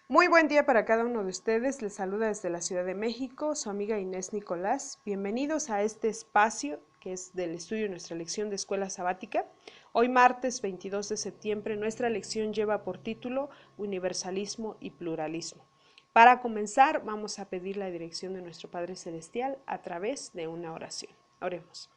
Muy buen día para cada uno de ustedes. Les saluda desde la Ciudad de México su amiga Inés Nicolás. Bienvenidos a este espacio que es del estudio de nuestra lección de escuela sabática. Hoy martes 22 de septiembre nuestra lección lleva por título Universalismo y Pluralismo. Para comenzar vamos a pedir la dirección de nuestro Padre Celestial a través de una oración. Oremos.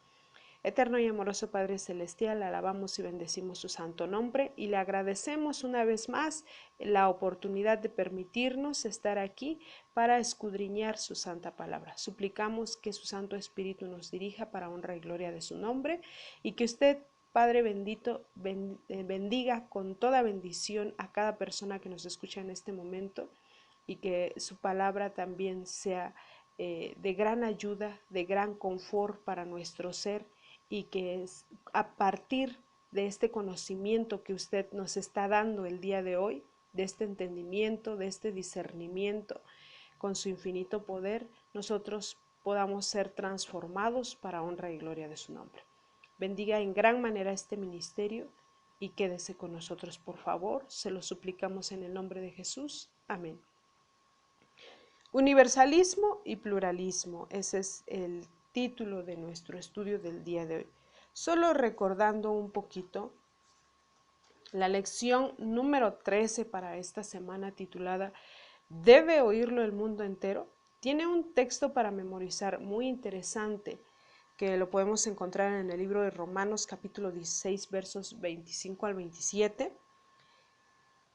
Eterno y amoroso Padre Celestial, alabamos y bendecimos su santo nombre y le agradecemos una vez más la oportunidad de permitirnos estar aquí para escudriñar su santa palabra. Suplicamos que su Santo Espíritu nos dirija para honra y gloria de su nombre y que usted, Padre bendito, bendiga con toda bendición a cada persona que nos escucha en este momento y que su palabra también sea de gran ayuda, de gran confort para nuestro ser y que es a partir de este conocimiento que usted nos está dando el día de hoy, de este entendimiento, de este discernimiento, con su infinito poder, nosotros podamos ser transformados para honra y gloria de su nombre. Bendiga en gran manera este ministerio y quédese con nosotros, por favor. Se lo suplicamos en el nombre de Jesús. Amén. Universalismo y pluralismo, ese es el título de nuestro estudio del día de hoy. Solo recordando un poquito la lección número 13 para esta semana titulada ¿Debe oírlo el mundo entero? Tiene un texto para memorizar muy interesante que lo podemos encontrar en el libro de Romanos capítulo 16 versos 25 al 27.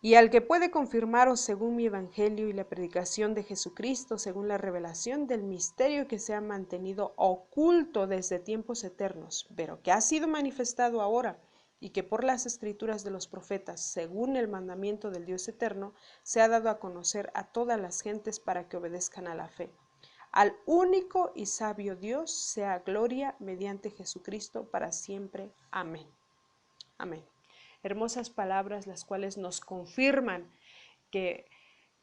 Y al que puede confirmaros según mi evangelio y la predicación de Jesucristo, según la revelación del misterio que se ha mantenido oculto desde tiempos eternos, pero que ha sido manifestado ahora, y que por las escrituras de los profetas, según el mandamiento del Dios eterno, se ha dado a conocer a todas las gentes para que obedezcan a la fe. Al único y sabio Dios sea gloria mediante Jesucristo para siempre. Amén. Amén. Hermosas palabras las cuales nos confirman que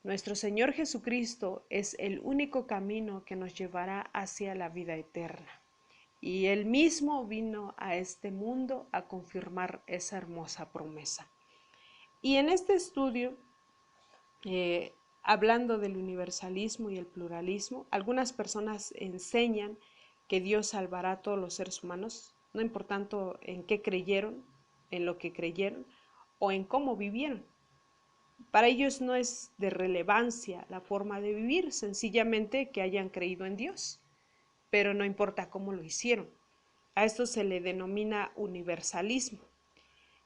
nuestro Señor Jesucristo es el único camino que nos llevará hacia la vida eterna. Y Él mismo vino a este mundo a confirmar esa hermosa promesa. Y en este estudio, hablando del universalismo y el pluralismo, algunas personas enseñan que Dios salvará a todos los seres humanos, no importando en qué creyeron, en lo que creyeron o en cómo vivieron. Para ellos no es de relevancia la forma de vivir, sencillamente que hayan creído en Dios, pero no importa cómo lo hicieron. A esto se le denomina universalismo.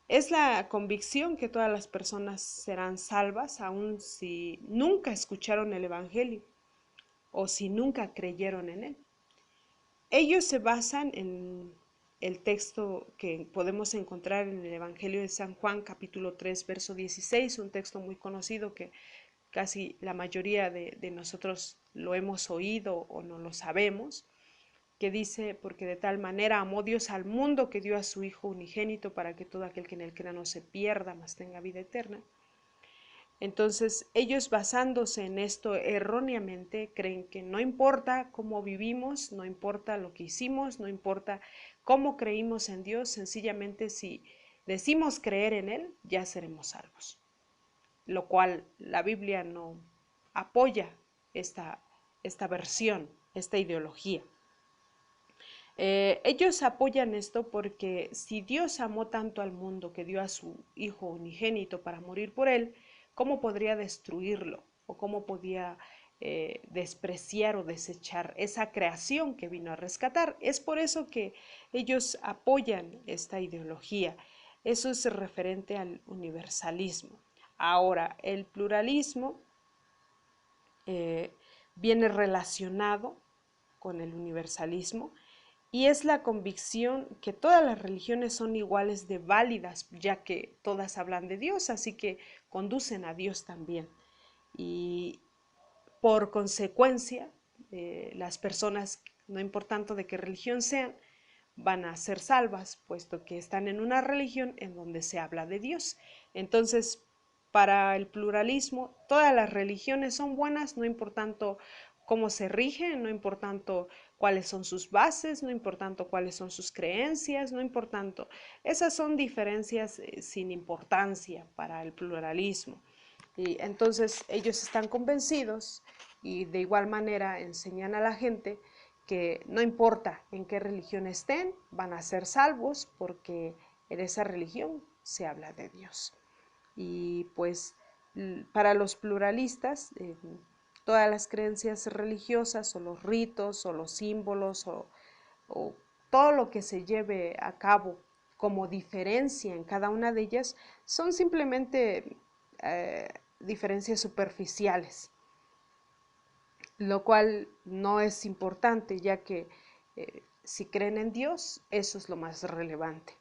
Es la convicción que todas las personas serán salvas, aun si nunca escucharon el Evangelio o si nunca creyeron en él. Ellos se basan en el texto que podemos encontrar en el Evangelio de San Juan, capítulo 3, verso 16, un texto muy conocido que casi la mayoría de nosotros lo hemos oído o no lo sabemos, que dice, porque de tal manera amó Dios al mundo que dio a su Hijo unigénito para que todo aquel que en él crea no se pierda, mas tenga vida eterna. Entonces ellos basándose en esto erróneamente creen que no importa cómo vivimos, no importa lo que hicimos, no importa cómo creímos en Dios, sencillamente si decimos creer en Él, ya seremos salvos. Lo cual la Biblia no apoya esta versión, esta ideología. Ellos apoyan esto porque si Dios amó tanto al mundo que dio a su Hijo unigénito para morir por él, ¿cómo podría destruirlo? ¿O cómo podía despreciar o desechar esa creación que vino a rescatar? Es por eso que ellos apoyan esta ideología. Eso es referente al universalismo. Ahora, el pluralismo viene relacionado con el universalismo y es la convicción que todas las religiones son iguales de válidas, ya que todas hablan de Dios, así que conducen a Dios también. Y por consecuencia, las personas, no importando de qué religión sean, van a ser salvas, puesto que están en una religión en donde se habla de Dios. Entonces, para el pluralismo, todas las religiones son buenas, no importando cómo se rigen, no importando cuáles son sus bases, no importando cuáles son sus creencias, no importando. Esas son diferencias sin importancia para el pluralismo. Y entonces ellos están convencidos y de igual manera enseñan a la gente que no importa en qué religión estén, van a ser salvos porque en esa religión se habla de Dios. Y pues para los pluralistas, todas las creencias religiosas o los ritos o los símbolos o todo lo que se lleve a cabo como diferencia en cada una de ellas son simplemente diferencias superficiales, lo cual no es importante, ya que si creen en Dios, eso es lo más relevante,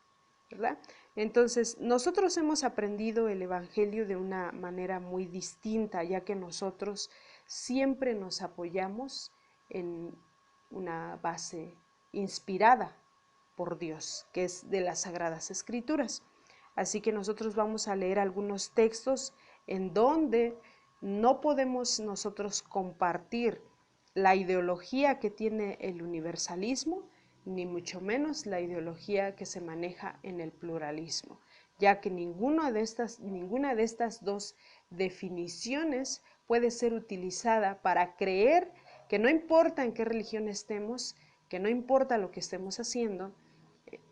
¿verdad? Entonces, nosotros hemos aprendido el Evangelio de una manera muy distinta, ya que nosotros siempre nos apoyamos en una base inspirada por Dios, que es de las Sagradas Escrituras. Así que nosotros vamos a leer algunos textos en donde no podemos nosotros compartir la ideología que tiene el universalismo, ni mucho menos la ideología que se maneja en el pluralismo, ya que ninguna de estas dos definiciones puede ser utilizada para creer que no importa en qué religión estemos, que no importa lo que estemos haciendo,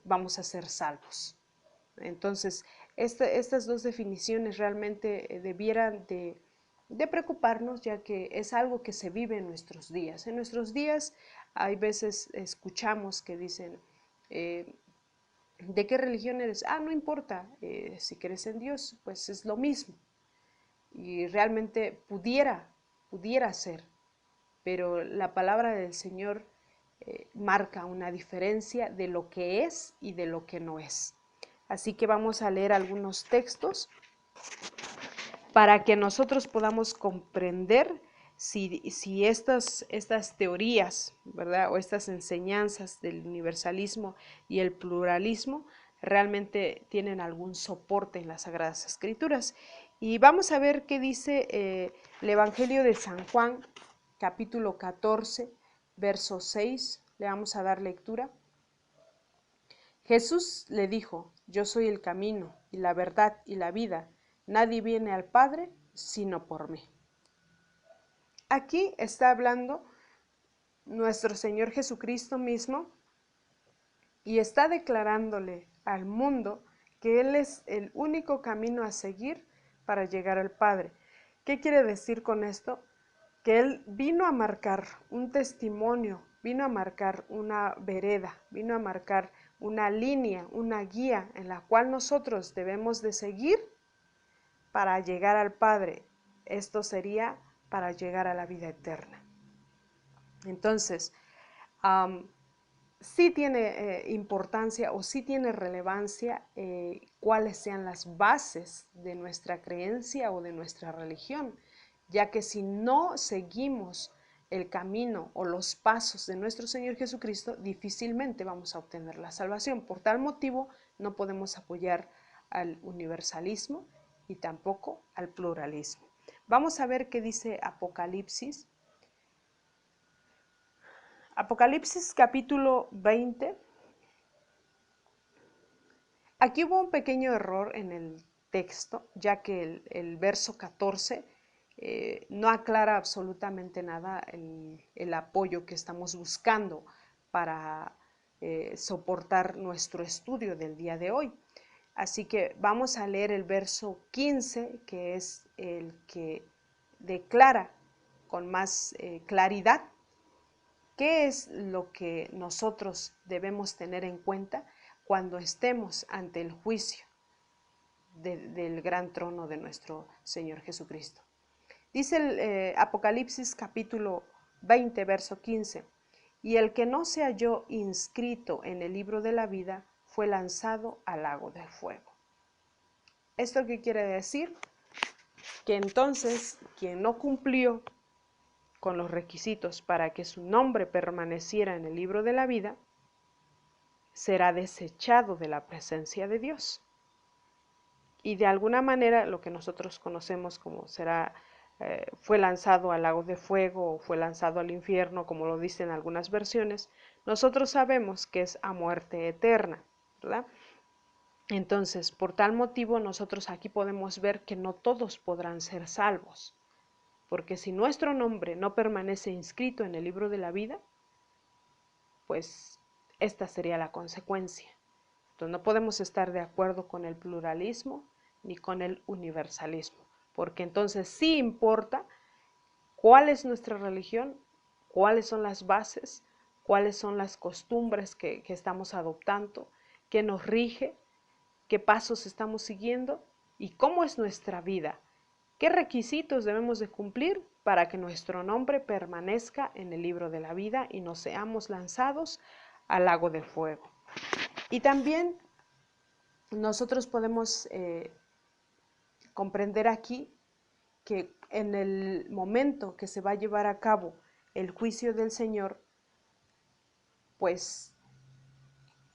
vamos a ser salvos. Entonces, estas dos definiciones realmente debieran de preocuparnos, ya que es algo que se vive en nuestros días. En nuestros días hay veces escuchamos que dicen, ¿de qué religión eres? Ah, no importa, si crees en Dios, pues es lo mismo. Y realmente pudiera ser, pero la palabra del Señor marca una diferencia de lo que es y de lo que no es. Así que vamos a leer algunos textos para que nosotros podamos comprender si estas teorías, ¿verdad? O estas enseñanzas del universalismo y el pluralismo realmente tienen algún soporte en las Sagradas Escrituras. Y vamos a ver qué dice el Evangelio de San Juan, capítulo 14, verso 6. Le vamos a dar lectura. Jesús le dijo, yo soy el camino y la verdad y la vida. Nadie viene al Padre sino por mí. Aquí está hablando nuestro Señor Jesucristo mismo y está declarándole al mundo que Él es el único camino a seguir para llegar al Padre. ¿Qué quiere decir con esto? Que Él vino a marcar un testimonio, vino a marcar una vereda, vino a marcar una línea, una guía en la cual nosotros debemos de seguir para llegar al Padre. Esto sería para llegar a la vida eterna. Entonces, sí tiene importancia o sí tiene relevancia cuáles sean las bases de nuestra creencia o de nuestra religión, ya que si no seguimos el camino o los pasos de nuestro Señor Jesucristo, difícilmente vamos a obtener la salvación. Por tal motivo, no podemos apoyar al universalismo y tampoco al pluralismo. Vamos a ver qué dice Apocalipsis. Apocalipsis capítulo 20. Aquí hubo un pequeño error en el texto, ya que el verso 14 no aclara absolutamente nada el apoyo que estamos buscando para soportar nuestro estudio del día de hoy. Así que vamos a leer el verso 15, que es el que declara con más claridad qué es lo que nosotros debemos tener en cuenta cuando estemos ante el juicio del gran trono de nuestro Señor Jesucristo. Dice el Apocalipsis capítulo 20, verso 15, y el que no se halló inscrito en el libro de la vida fue lanzado al lago del fuego. ¿Esto qué quiere decir? Que entonces quien no cumplió con los requisitos para que su nombre permaneciera en el libro de la vida, será desechado de la presencia de Dios. Y de alguna manera lo que nosotros conocemos como fue lanzado al lago de fuego o fue lanzado al infierno, como lo dicen algunas versiones, nosotros sabemos que es a muerte eterna, ¿verdad? Entonces, por tal motivo, nosotros aquí podemos ver que no todos podrán ser salvos, porque si nuestro nombre no permanece inscrito en el libro de la vida, pues esta sería la consecuencia. Entonces, no podemos estar de acuerdo con el pluralismo ni con el universalismo, porque entonces sí importa cuál es nuestra religión, cuáles son las bases, cuáles son las costumbres que estamos adoptando, qué nos rige, qué pasos estamos siguiendo y cómo es nuestra vida, qué requisitos debemos de cumplir para que nuestro nombre permanezca en el libro de la vida y no seamos lanzados al lago de fuego. Y también nosotros podemos comprender aquí que en el momento que se va a llevar a cabo el juicio del Señor, pues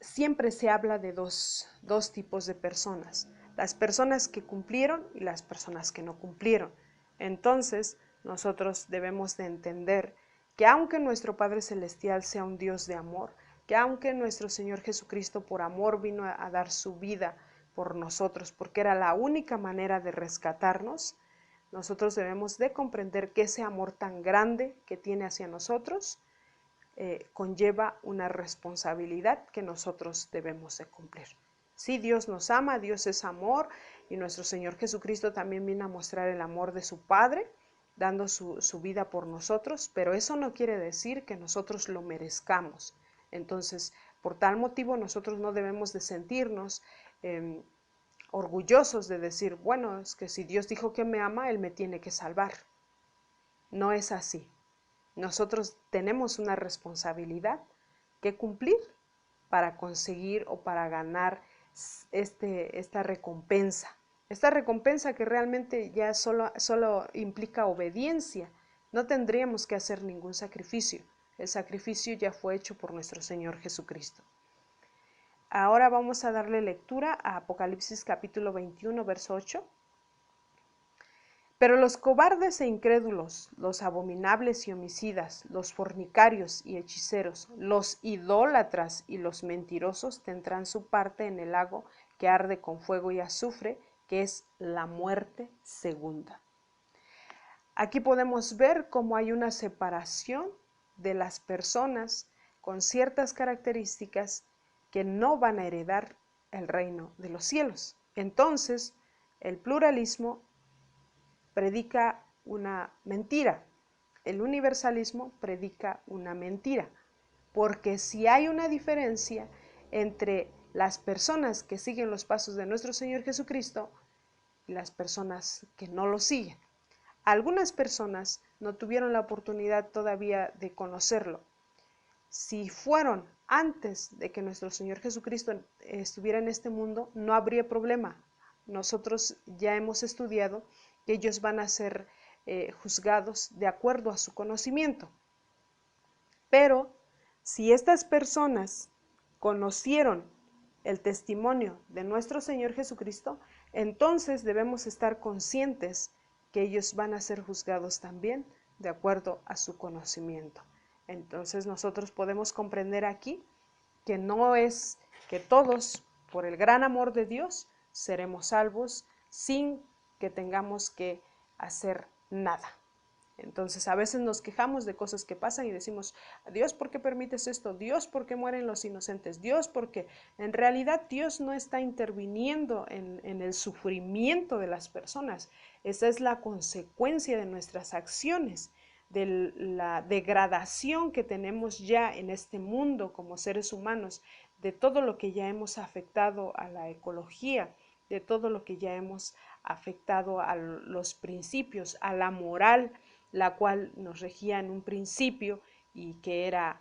siempre se habla de dos tipos de personas, las personas que cumplieron y las personas que no cumplieron. Entonces, nosotros debemos de entender que aunque nuestro Padre Celestial sea un Dios de amor, que aunque nuestro Señor Jesucristo por amor vino a dar su vida por nosotros, porque era la única manera de rescatarnos, nosotros debemos de comprender que ese amor tan grande que tiene hacia nosotros conlleva una responsabilidad que nosotros debemos de cumplir. Sí, Dios nos ama, Dios es amor y nuestro Señor Jesucristo también viene a mostrar el amor de su Padre, dando su vida por nosotros, pero eso no quiere decir que nosotros lo merezcamos. Entonces, por tal motivo, nosotros no debemos de sentirnos orgullosos de decir, bueno, es que si Dios dijo que me ama, Él me tiene que salvar. No es así. Nosotros tenemos una responsabilidad que cumplir para conseguir o para ganar esta recompensa. Esta recompensa que realmente ya solo implica obediencia. No tendríamos que hacer ningún sacrificio. El sacrificio ya fue hecho por nuestro Señor Jesucristo. Ahora vamos a darle lectura a Apocalipsis capítulo 21, verso 8. Pero los cobardes e incrédulos, los abominables y homicidas, los fornicarios y hechiceros, los idólatras y los mentirosos tendrán su parte en el lago que arde con fuego y azufre, que es la muerte segunda. Aquí podemos ver cómo hay una separación de las personas con ciertas características que no van a heredar el reino de los cielos. Entonces, el pluralismo predica una mentira, el universalismo predica una mentira, porque si hay una diferencia entre las personas que siguen los pasos de nuestro Señor Jesucristo y las personas que no lo siguen. Algunas personas no tuvieron la oportunidad todavía de conocerlo. Si fueron antes de que nuestro Señor Jesucristo estuviera en este mundo, no habría problema. Nosotros ya hemos estudiado que ellos van a ser juzgados de acuerdo a su conocimiento. Pero si estas personas conocieron el testimonio de nuestro Señor Jesucristo, entonces debemos estar conscientes que ellos van a ser juzgados también de acuerdo a su conocimiento. Entonces nosotros podemos comprender aquí que no es que todos, por el gran amor de Dios, seremos salvos sin que tengamos que hacer nada. Entonces a veces nos quejamos de cosas que pasan y decimos, Dios, ¿por qué permites esto? Dios, ¿por qué mueren los inocentes? Dios, porque en realidad Dios no está interviniendo en el sufrimiento de las personas. Esa es la consecuencia de nuestras acciones, de la degradación que tenemos ya en este mundo como seres humanos, de todo lo que ya hemos afectado a la ecología, de todo lo que ya hemos afectado a los principios, a la moral, la cual nos regía en un principio y que era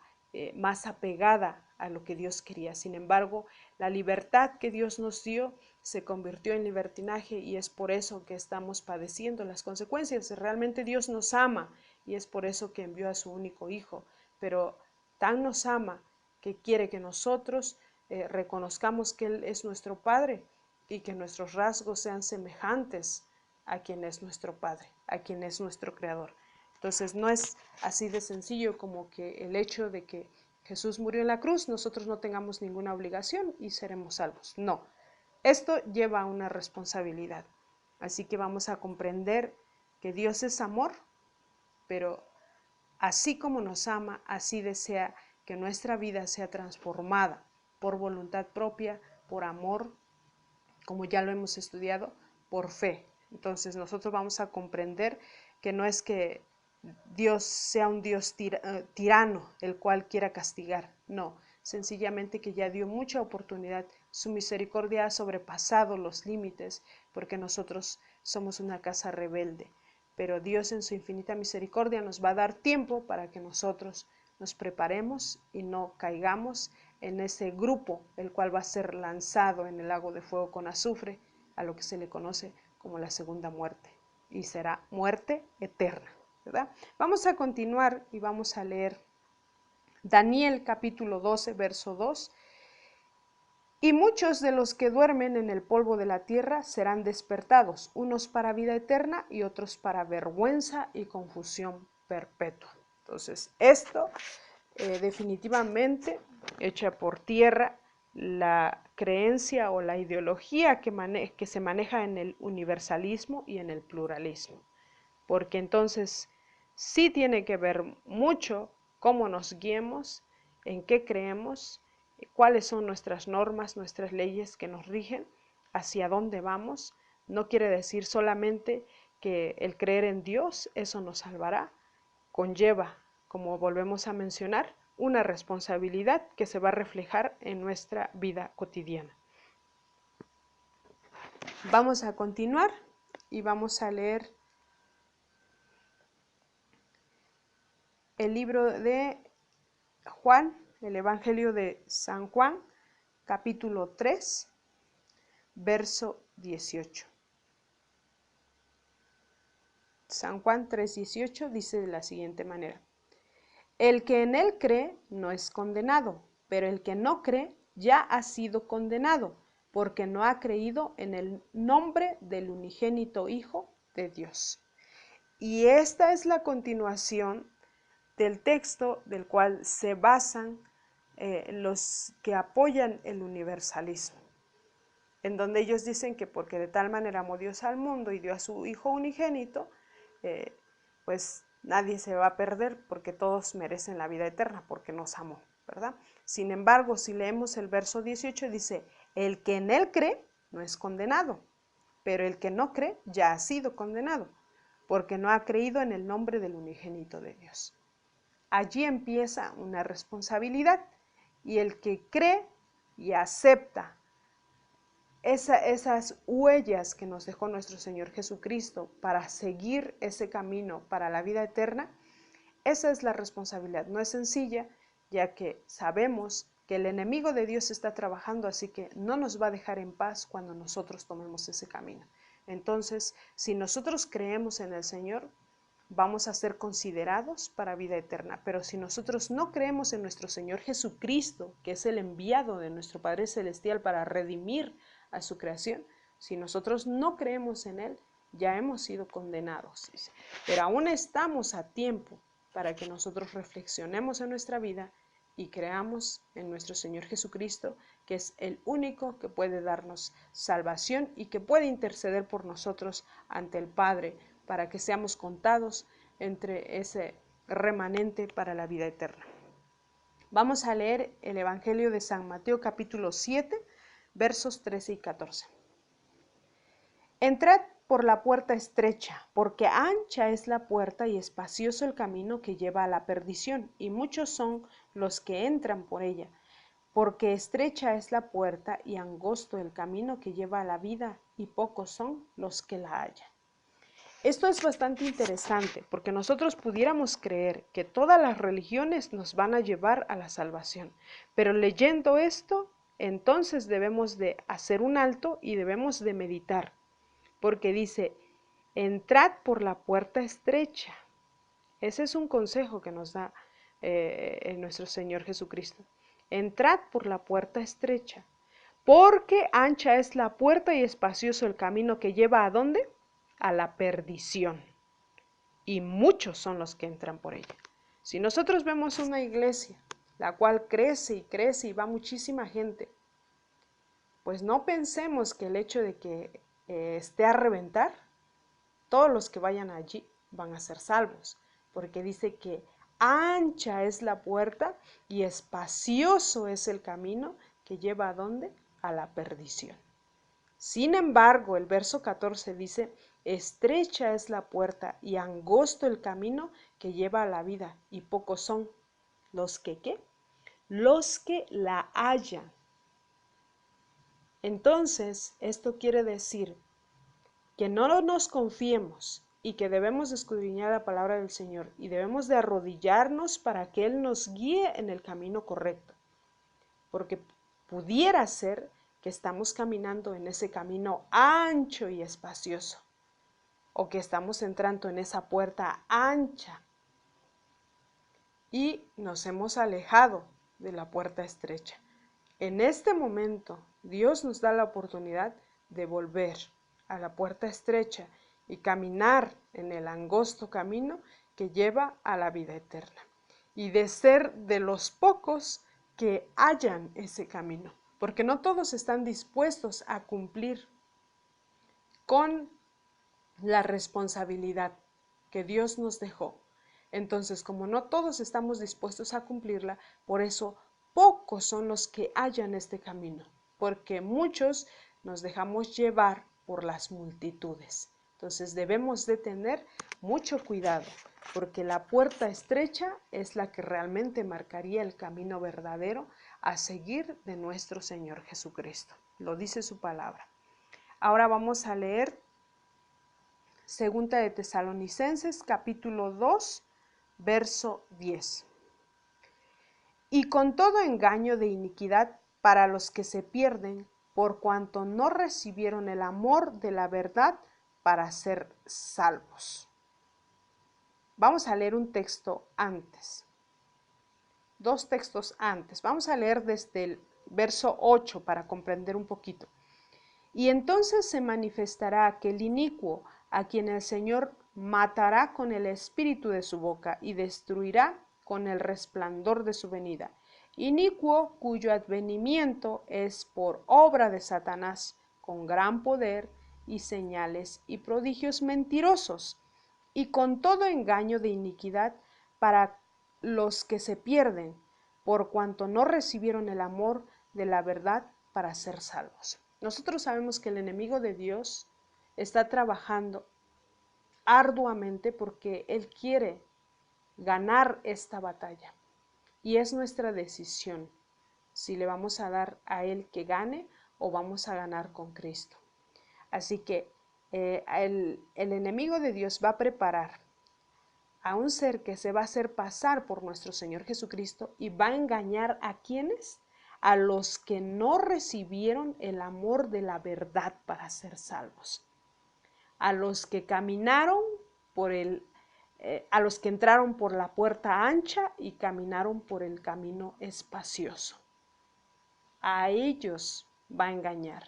más apegada a lo que Dios quería. Sin embargo, la libertad que Dios nos dio se convirtió en libertinaje y es por eso que estamos padeciendo las consecuencias. Realmente Dios nos ama y es por eso que envió a su único Hijo, pero tan nos ama que quiere que nosotros reconozcamos que Él es nuestro Padre y que nuestros rasgos sean semejantes a quien es nuestro Padre, a quien es nuestro Creador. Entonces no es así de sencillo como que el hecho de que Jesús murió en la cruz, nosotros no tengamos ninguna obligación y seremos salvos. No, Esto lleva a una responsabilidad. Así que vamos a comprender que Dios es amor, pero así como nos ama, así desea que nuestra vida sea transformada por voluntad propia, por amor, como ya lo hemos estudiado, por fe. Entonces nosotros vamos a comprender que no es que Dios sea un Dios tirano, el cual quiera castigar, no, sencillamente que ya dio mucha oportunidad, su misericordia ha sobrepasado los límites, porque nosotros somos una casa rebelde, pero Dios en su infinita misericordia nos va a dar tiempo para que nosotros nos preparemos y no caigamos en ese grupo, el cual va a ser lanzado en el lago de fuego con azufre, a lo que se le conoce como la segunda muerte, y será muerte eterna, ¿verdad? Vamos a continuar y vamos a leer Daniel capítulo 12, verso 2. Y muchos de los que duermen en el polvo de la tierra serán despertados, unos para vida eterna y otros para vergüenza y confusión perpetua. Entonces, esto definitivamente echa por tierra la creencia o la ideología que se maneja en el universalismo y en el pluralismo, porque entonces sí tiene que ver mucho cómo nos guiemos, en qué creemos, cuáles son nuestras normas, nuestras leyes que nos rigen, hacia dónde vamos. No quiere decir solamente que el creer en Dios, eso nos salvará, conlleva, como volvemos a mencionar, una responsabilidad que se va a reflejar en nuestra vida cotidiana. Vamos a continuar y vamos a leer el libro de Juan, el Evangelio de San Juan, capítulo 3, verso 18. San Juan 3:18 dice de la siguiente manera: el que en él cree no es condenado, pero el que no cree ya ha sido condenado, porque no ha creído en el nombre del unigénito Hijo de Dios. Y esta es la continuación del texto del cual se basan los que apoyan el universalismo, en donde ellos dicen que porque de tal manera amó Dios al mundo y dio a su Hijo unigénito, pues nadie se va a perder porque todos merecen la vida eterna porque nos amó, ¿verdad? Sin embargo, si leemos el verso 18, dice, el que en él cree no es condenado, pero el que no cree ya ha sido condenado, porque no ha creído en el nombre del unigénito de Dios. Allí empieza una responsabilidad, y el que cree y acepta esas huellas que nos dejó nuestro Señor Jesucristo para seguir ese camino para la vida eterna, esa es la responsabilidad. No es sencilla, ya que sabemos que el enemigo de Dios está trabajando, así que no nos va a dejar en paz cuando nosotros tomemos ese camino. Entonces, si nosotros creemos en el Señor, vamos a ser considerados para vida eterna. Pero si nosotros no creemos en nuestro Señor Jesucristo, que es el enviado de nuestro Padre Celestial para redimir a su creación, si nosotros no creemos en Él, ya hemos sido condenados. Pero aún estamos a tiempo para que nosotros reflexionemos en nuestra vida y creamos en nuestro Señor Jesucristo, que es el único que puede darnos salvación y que puede interceder por nosotros ante el Padre, para que seamos contados entre ese remanente para la vida eterna. Vamos a leer el Evangelio de San Mateo capítulo 7, versos 13 y 14. Entrad por la puerta estrecha, porque ancha es la puerta y espacioso el camino que lleva a la perdición, y muchos son los que entran por ella, porque estrecha es la puerta y angosto el camino que lleva a la vida, y pocos son los que la hallan. Esto es bastante interesante, porque nosotros pudiéramos creer que todas las religiones nos van a llevar a la salvación, pero leyendo esto, entonces debemos de hacer un alto y debemos de meditar, porque dice, entrad por la puerta estrecha. Ese es un consejo que nos da nuestro Señor Jesucristo. Entrad por la puerta estrecha, porque ancha es la puerta y espacioso el camino que lleva ¿a dónde? A la perdición. Y muchos son los que entran por ella. Si nosotros vemos una iglesia, la cual crece y crece y va muchísima gente, pues no pensemos que el hecho de que esté a reventar, todos los que vayan allí van a ser salvos, porque dice que ancha es la puerta y espacioso es el camino que lleva ¿a dónde? A la perdición. Sin embargo, el verso 14 dice, estrecha es la puerta y angosto el camino que lleva a la vida, y pocos son los que, ¿qué? Los que la hallan. Entonces, esto quiere decir que no nos confiemos y que debemos escudriñar la palabra del Señor y debemos de arrodillarnos para que Él nos guíe en el camino correcto, porque pudiera ser que estamos caminando en ese camino ancho y espacioso, o que estamos entrando en esa puerta ancha y nos hemos alejado de la puerta estrecha. En este momento, Dios nos da la oportunidad de volver a la puerta estrecha y caminar en el angosto camino que lleva a la vida eterna, y de ser de los pocos que hallan ese camino, porque no todos están dispuestos a cumplir con la responsabilidad que Dios nos dejó. Entonces, como no todos estamos dispuestos a cumplirla, por eso pocos son los que hallan este camino, porque muchos nos dejamos llevar por las multitudes. Entonces debemos de tener mucho cuidado, porque la puerta estrecha es la que realmente marcaría el camino verdadero a seguir de nuestro Señor Jesucristo. Lo dice su palabra. Ahora vamos a leer Segunda de Tesalonicenses, capítulo 2, verso 10. Y con todo engaño de iniquidad para los que se pierden, por cuanto no recibieron el amor de la verdad para ser salvos. Vamos a leer un texto antes, dos textos antes. Vamos a leer desde el verso 8 para comprender un poquito. Y entonces se manifestará aquel inicuo, a quien el Señor matará con el espíritu de su boca y destruirá con el resplandor de su venida. Inicuo cuyo advenimiento es por obra de Satanás, con gran poder y señales y prodigios mentirosos, y con todo engaño de iniquidad para los que se pierden, por cuanto no recibieron el amor de la verdad para ser salvos. Nosotros sabemos que el enemigo de Dios está trabajando arduamente porque Él quiere ganar esta batalla. Y es nuestra decisión si le vamos a dar a Él que gane o vamos a ganar con Cristo. Así que el enemigo de Dios va a preparar a un ser que se va a hacer pasar por nuestro Señor Jesucristo y va a engañar a quienes, a los que no recibieron el amor de la verdad para ser salvos, a los que caminaron a los que entraron por la puerta ancha y caminaron por el camino espacioso. A ellos va a engañar.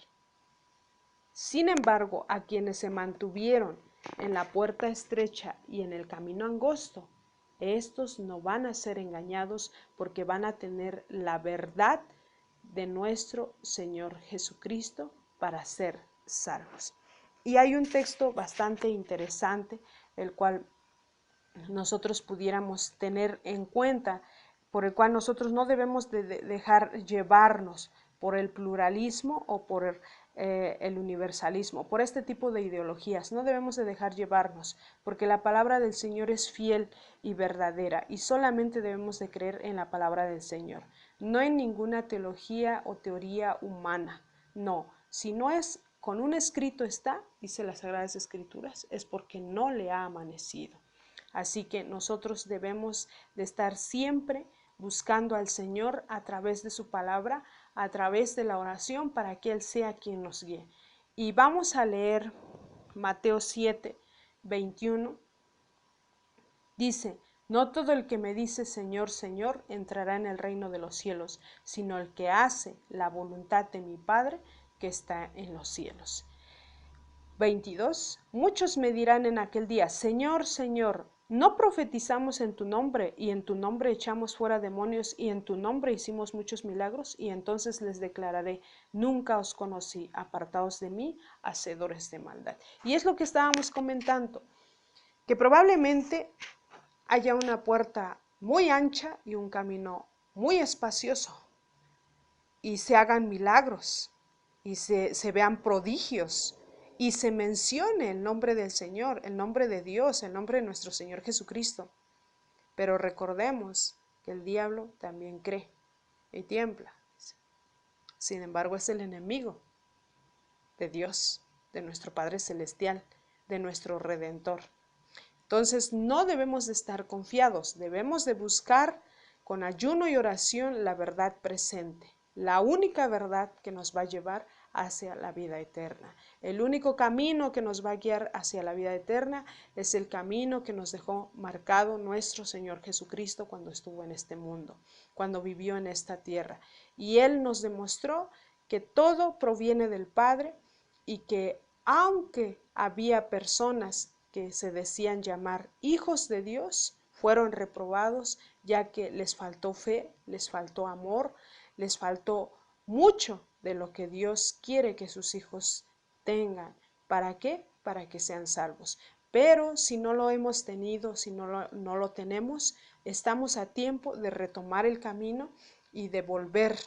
Sin embargo, a quienes se mantuvieron en la puerta estrecha y en el camino angosto, estos no van a ser engañados porque van a tener la verdad de nuestro Señor Jesucristo para ser salvos. Y hay un texto bastante interesante, el cual nosotros pudiéramos tener en cuenta, por el cual nosotros no debemos de dejar llevarnos por el pluralismo o por el universalismo, por este tipo de ideologías. No debemos de dejar llevarnos, porque la palabra del Señor es fiel y verdadera, y solamente debemos de creer en la palabra del Señor, no en ninguna teología o teoría humana. No, si no es con un escrito está, dice las Sagradas Escrituras, es porque no le ha amanecido. Así que nosotros debemos de estar siempre buscando al Señor a través de su palabra, a través de la oración, para que Él sea quien nos guíe. Y vamos a leer Mateo 7, 21. Dice, no todo el que me dice Señor, Señor, entrará en el reino de los cielos, sino el que hace la voluntad de mi Padre que está en los cielos. 22. Muchos me dirán en aquel día, Señor, Señor, ¿no profetizamos en tu nombre y en tu nombre echamos fuera demonios y en tu nombre hicimos muchos milagros? Y entonces les declararé, nunca os conocí, apartaos de mí, hacedores de maldad. Y es lo que estábamos comentando, que probablemente haya una puerta muy ancha y un camino muy espacioso y se hagan milagros y se vean prodigios y se mencione el nombre del Señor, el nombre de Dios, el nombre de nuestro Señor Jesucristo. Pero recordemos que el diablo también cree y tiembla. Sin embargo, es el enemigo de Dios, de nuestro Padre Celestial, de nuestro Redentor. Entonces, no debemos de estar confiados, debemos de buscar con ayuno y oración la verdad presente, la única verdad que nos va a llevar hacia la vida eterna. El único camino que nos va a guiar hacia la vida eterna es el camino que nos dejó marcado nuestro Señor Jesucristo cuando estuvo en este mundo, cuando vivió en esta tierra. Y Él nos demostró que todo proviene del Padre y que aunque había personas que se decían llamar hijos de Dios, fueron reprobados ya que les faltó fe, les faltó amor, les faltó mucho de lo que Dios quiere que sus hijos tengan. ¿Para qué? Para que sean salvos. Pero si no lo hemos tenido, si no lo tenemos, estamos a tiempo de retomar el camino y de volver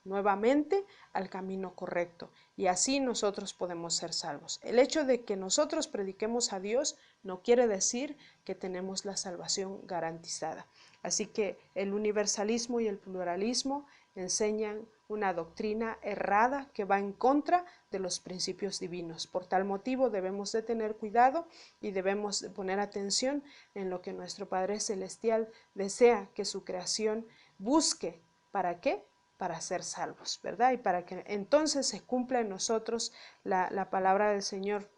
nuevamente al camino correcto, y así nosotros podemos ser salvos. El hecho de que nosotros prediquemos a Dios no quiere decir que tenemos la salvación garantizada. Así que el universalismo y el pluralismo enseñan una doctrina errada que va en contra de los principios divinos. Por tal motivo debemos de tener cuidado y debemos de poner atención en lo que nuestro Padre Celestial desea que su creación busque. ¿Para qué? Para ser salvos, ¿verdad? Y para que entonces se cumpla en nosotros la palabra del Señor,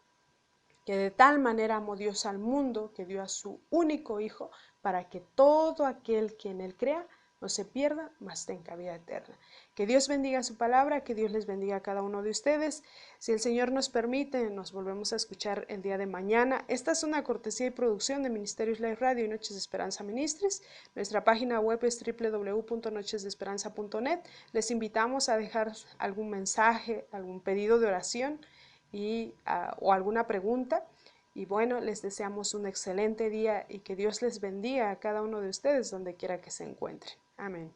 que de tal manera amó Dios al mundo, que dio a su único Hijo, para que todo aquel que en él crea no se pierda, mas tenga vida eterna. Que Dios bendiga su palabra, que Dios les bendiga a cada uno de ustedes. Si el Señor nos permite, nos volvemos a escuchar el día de mañana. Esta es una cortesía y producción de Ministerios Life Radio y Noches de Esperanza Ministries. Nuestra página web es www.nochesdeesperanza.net. Les invitamos a dejar algún mensaje, algún pedido de oración o alguna pregunta. Y bueno, les deseamos un excelente día y que Dios les bendiga a cada uno de ustedes donde quiera que se encuentren. Amén.